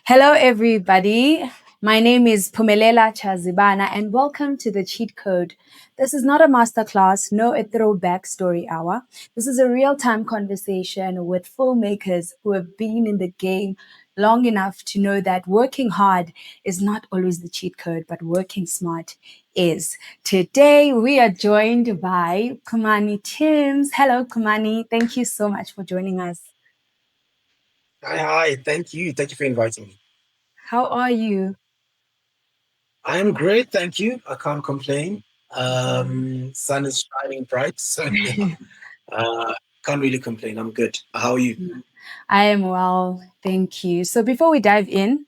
Hello, everybody. My name is Pumelela Chazibana, and welcome to the Cheat Code. This is not a masterclass, no a throwback story hour. This is a real time conversation with filmmakers who have been in the game long enough to know that working hard is not always the cheat code, but working smart is. Today, we are joined by Chumani Tims. Hello, Chumani. Thank you so much for joining us. Hi. Thank you. Thank you for inviting me. How are you? I am great. Thank you. I can't complain. Sun is shining bright, so yeah, uh, can't really complain. I'm good. How are you? I am well, thank you. So before we dive in,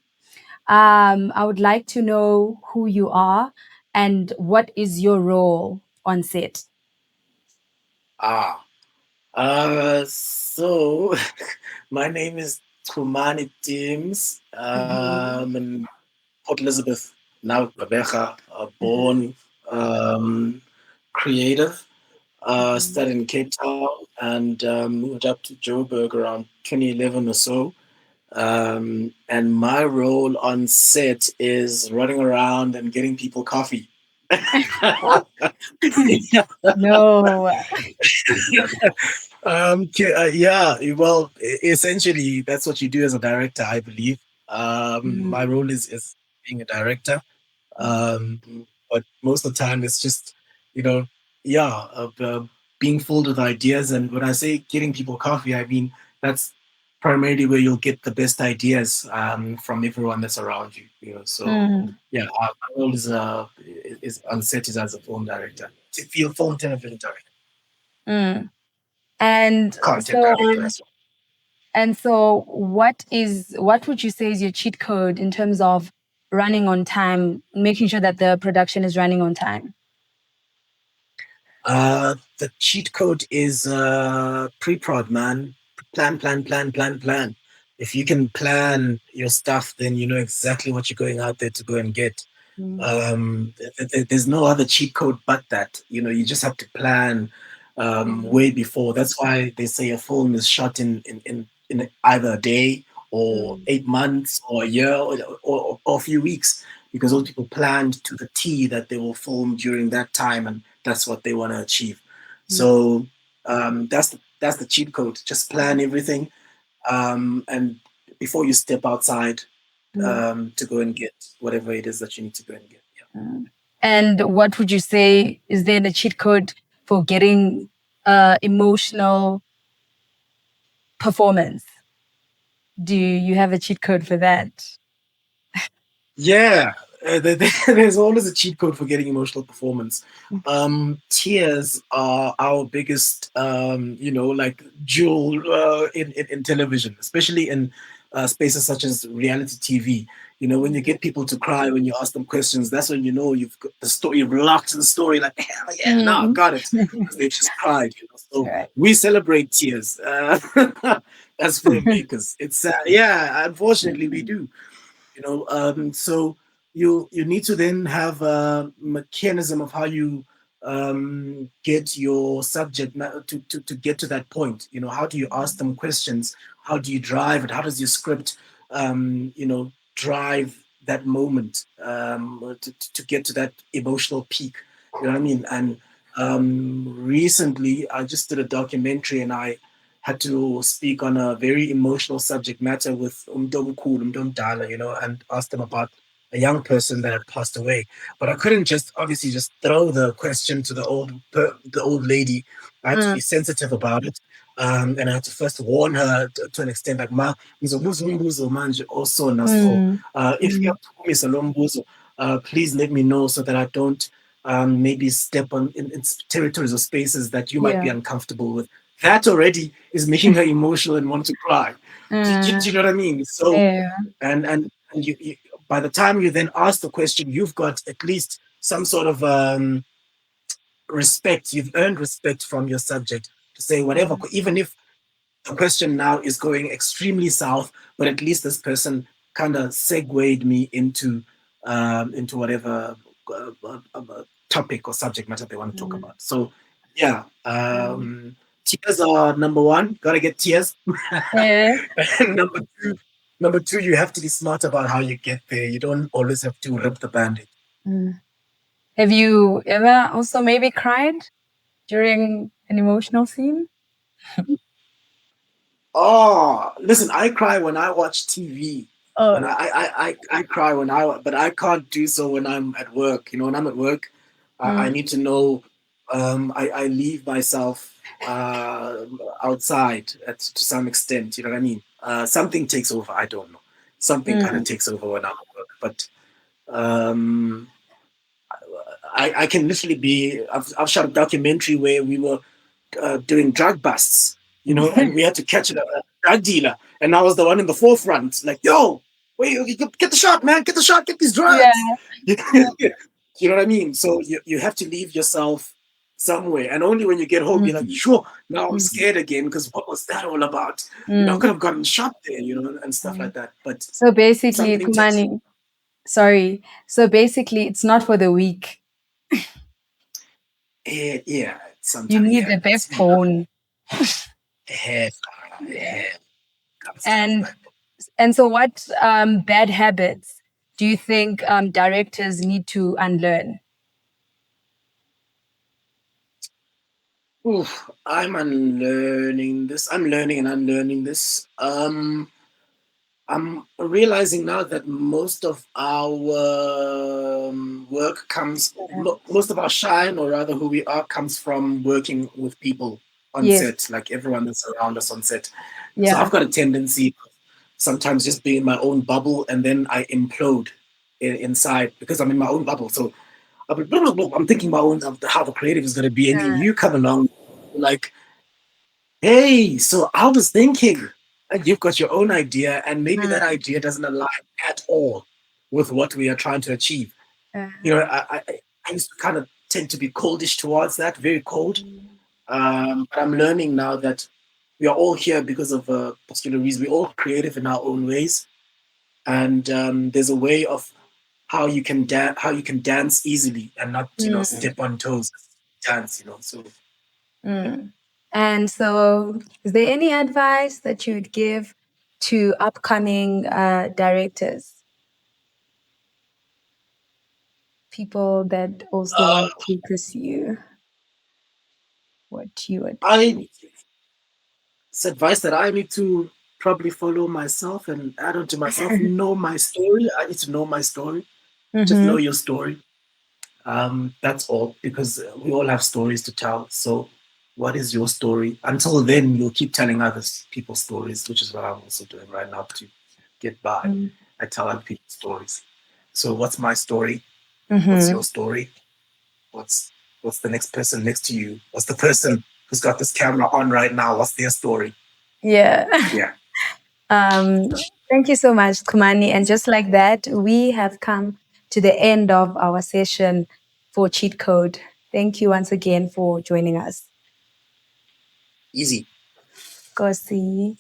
I would like to know who you are and what is your role on set. Ah, so my name is Chumani Tims. In Port Elizabeth, now Gqeberha, born um, creative. Studied in Cape Town and moved up to Joburg around 2011 or so. And my role on set is running around and getting people coffee. No. Yeah, well, essentially, that's what you do as a director, I believe. My Mm, role is being a director. Um, but most of the time, it's just, you know, yeah, being filled with ideas. And when I say getting people coffee, I mean that's primarily where you'll get the best ideas from everyone that's around you. So mm, yeah, my role is on set is as a film director, film television director, mm. And content so director as well. what would you say is your cheat code in terms of running on time, making sure that the production is running on time? The cheat code is pre-prod, man. Plan. If you can plan your stuff, then you know exactly what you're going out there to go and get. Mm, There's no other cheat code but that. You just have to plan way before. That's why they say a film is shot in either a day or mm, 8 months or a year or a few weeks because those people planned to the T that they will film during that time and that's what they want to achieve. mm, So that's the cheat code. Just plan everything and before you step outside mm, to go and get whatever it is that you need to go and get. Yeah. mm. And what would you say is there a cheat code for getting emotional performance? Do you have a cheat code for that? Yeah, there's always a cheat code for getting emotional performance. Tears are our biggest, like jewel in television, especially in spaces such as reality TV. When you get people to cry when you ask them questions, that's when you know you've got the story, you've locked the story. Like hell yeah, now I Mm. got it because they just cried. So Right. we celebrate tears as filmmakers. It's yeah, unfortunately we do. So you need to then have a mechanism of how you get your to get to that point. How do you ask them questions? How do you drive it? How does your script drive that moment to get to that emotional peak? You know what I mean? And recently I just did a documentary and I had to speak on a very emotional subject matter with Umdala, and asked them about a young person that had passed away. But I couldn't just obviously just throw the question to the old lady. I had to Mm, be sensitive about it. And I had to first warn her to an extent, like, Ma, ngizobuza umbuzo manje also naso. mm, If you mm. have to miss a long buzo, please let me know so that I don't maybe step on in territories or spaces that you might be Yeah. uncomfortable with. That already is making her emotional and want to cry. Do Mm, you know what I mean? So, yeah. and you by the time you then ask the question, you've got at least some sort of respect. You've earned respect from your subject to say whatever, even if the question now is going extremely south, but at least this person kind of segued me into whatever topic or subject matter they want to talk Mm, about. So yeah, mm. tears are number one. Gotta get tears. Yeah. And number two. Number two, you have to be smart about how you get there. You don't always have to rip the band-aid. Have you ever also maybe cried during an emotional scene? Oh, listen, I cry when I watch TV. When Oh. I cry when but I can't do so when I'm at work. You know, when I'm at work, I need to know. I leave myself outside to some extent. You know what I mean? Something takes over. I don't know. Something kind of takes over when I'm at work. But um, I can literally be. I've shot a documentary where we were doing drug busts, you know, and we had to catch a drug dealer, and I was the one in the forefront, like, yo, wait, get the shot, man, get the shot, get these Yeah. drugs. You know what I mean? So you have to leave yourself somewhere, and only when you get home, you're like, sure, now I'm scared again because what was that all about? You know, I could have gotten shot there, you know, and stuff like that. But So basically, something takes. Chumani, sorry. So basically, it's not for the weak. Yeah, You sometimes, need yeah, the it's you know, backbone. hair, Yeah. hair comes down. And so, what bad habits do you think directors need to unlearn? Oof, I'm unlearning this. I'm learning and unlearning this. I'm realizing now that most of our work most of our shine, or rather who we are, comes from working with people on Yes. set, like everyone that's around us on set. So Yeah. I've got a tendency sometimes just be in my own bubble and then I implode inside because I'm in my own bubble. So I'm thinking my own of how the creative is going to be, and then you come along like, hey, so I was thinking, and you've got your own idea, and maybe that idea doesn't align at all with what we are trying to achieve. You know, I used to kind of tend to be coldish towards that, very cold. But I'm learning now that we are all here because of a particular reason. We're all creative in our own ways, and there's a way of how you can dance easily and not step on toes. Dance, so yeah. And so, is there any advice that you would give to upcoming directors, people that also Uh, want to pursue what you are doing? I It's advice that I need to probably follow myself and add on to myself. Know my story. I need to know my story. Just know your story. That's all, because we all have stories to tell. So, what is your story? Until then, you'll keep telling others people's stories, which is what I'm also doing right now to get by. I tell other people's stories. So, what's my story? What's your story? What's what's the next person next to you? What's the person who's got this camera on right now? What's their story? Yeah. Yeah. Thank you so much, Kumani. And just like that, we have come to the end of our session for Cheat Code. Thank you once again for joining us. Easy. Kosi.